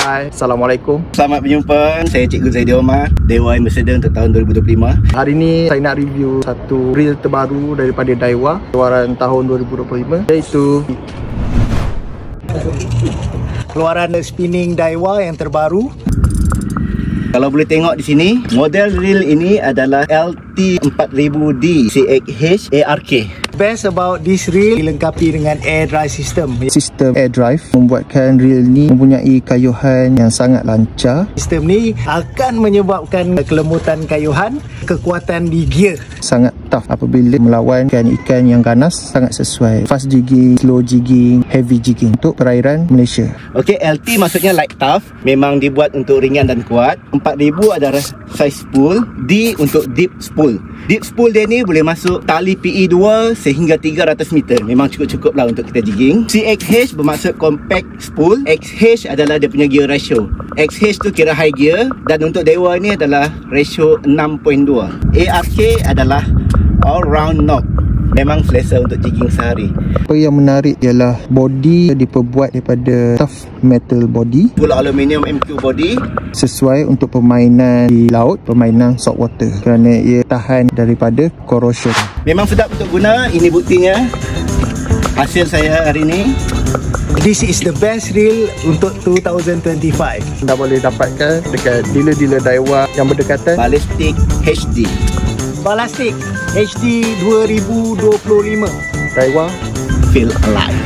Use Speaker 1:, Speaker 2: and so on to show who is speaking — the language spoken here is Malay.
Speaker 1: Hai, Assalamualaikum.
Speaker 2: Selamat berjumpa, saya Cikgu Zaidi Omar, Dewa Ambassador untuk tahun 2025.
Speaker 1: Hari ini saya nak review satu reel terbaru daripada Daiwa, keluaran tahun 2025, iaitu
Speaker 3: keluaran spinning Daiwa yang terbaru.
Speaker 2: Kalau boleh tengok di sini, model reel ini adalah LT4000D CXH ARK.
Speaker 3: Best about this reel dilengkapi dengan air dry system.
Speaker 1: sistem air drive membuatkan reel ni mempunyai kayuhan yang sangat lancar.
Speaker 3: Sistem ni akan menyebabkan kelembutan kayuhan, kekuatan di gear.
Speaker 1: Sangat tough apabila melawan ikan yang ganas, sangat sesuai. Fast jigging, slow jigging, heavy jigging untuk perairan Malaysia.
Speaker 2: Okey, LT maksudnya light tough, memang dibuat untuk ringan dan kuat. 4000 adalah size spool, D untuk deep spool. Deep spool dia ni boleh masuk tali PE 2 sehingga 300 meter. Memang cukup-cukup lah untuk kita jigging. CXH bermaksud compact spool. XH adalah dia punya gear ratio. XH tu kira high gear, dan untuk Dewa ni adalah ratio 6.2. ARK adalah all round knob. Memang selesa untuk jigging sehari.
Speaker 1: Apa yang menarik ialah body diperbuat daripada tough metal body,
Speaker 2: Full aluminium MQ body.
Speaker 1: sesuai untuk permainan di laut, permainan saltwater, kerana ia tahan daripada corrosion.
Speaker 2: Memang sedap untuk guna. Ini buktinya hasil saya hari ini.
Speaker 3: This is the best reel untuk 2025.
Speaker 1: Anda boleh dapatkan dekat dealer-dealer Daiwa yang berdekatan.
Speaker 2: Ballistic HD.
Speaker 3: Ballistic HD 2025.
Speaker 1: Daiwa
Speaker 2: Feel alive.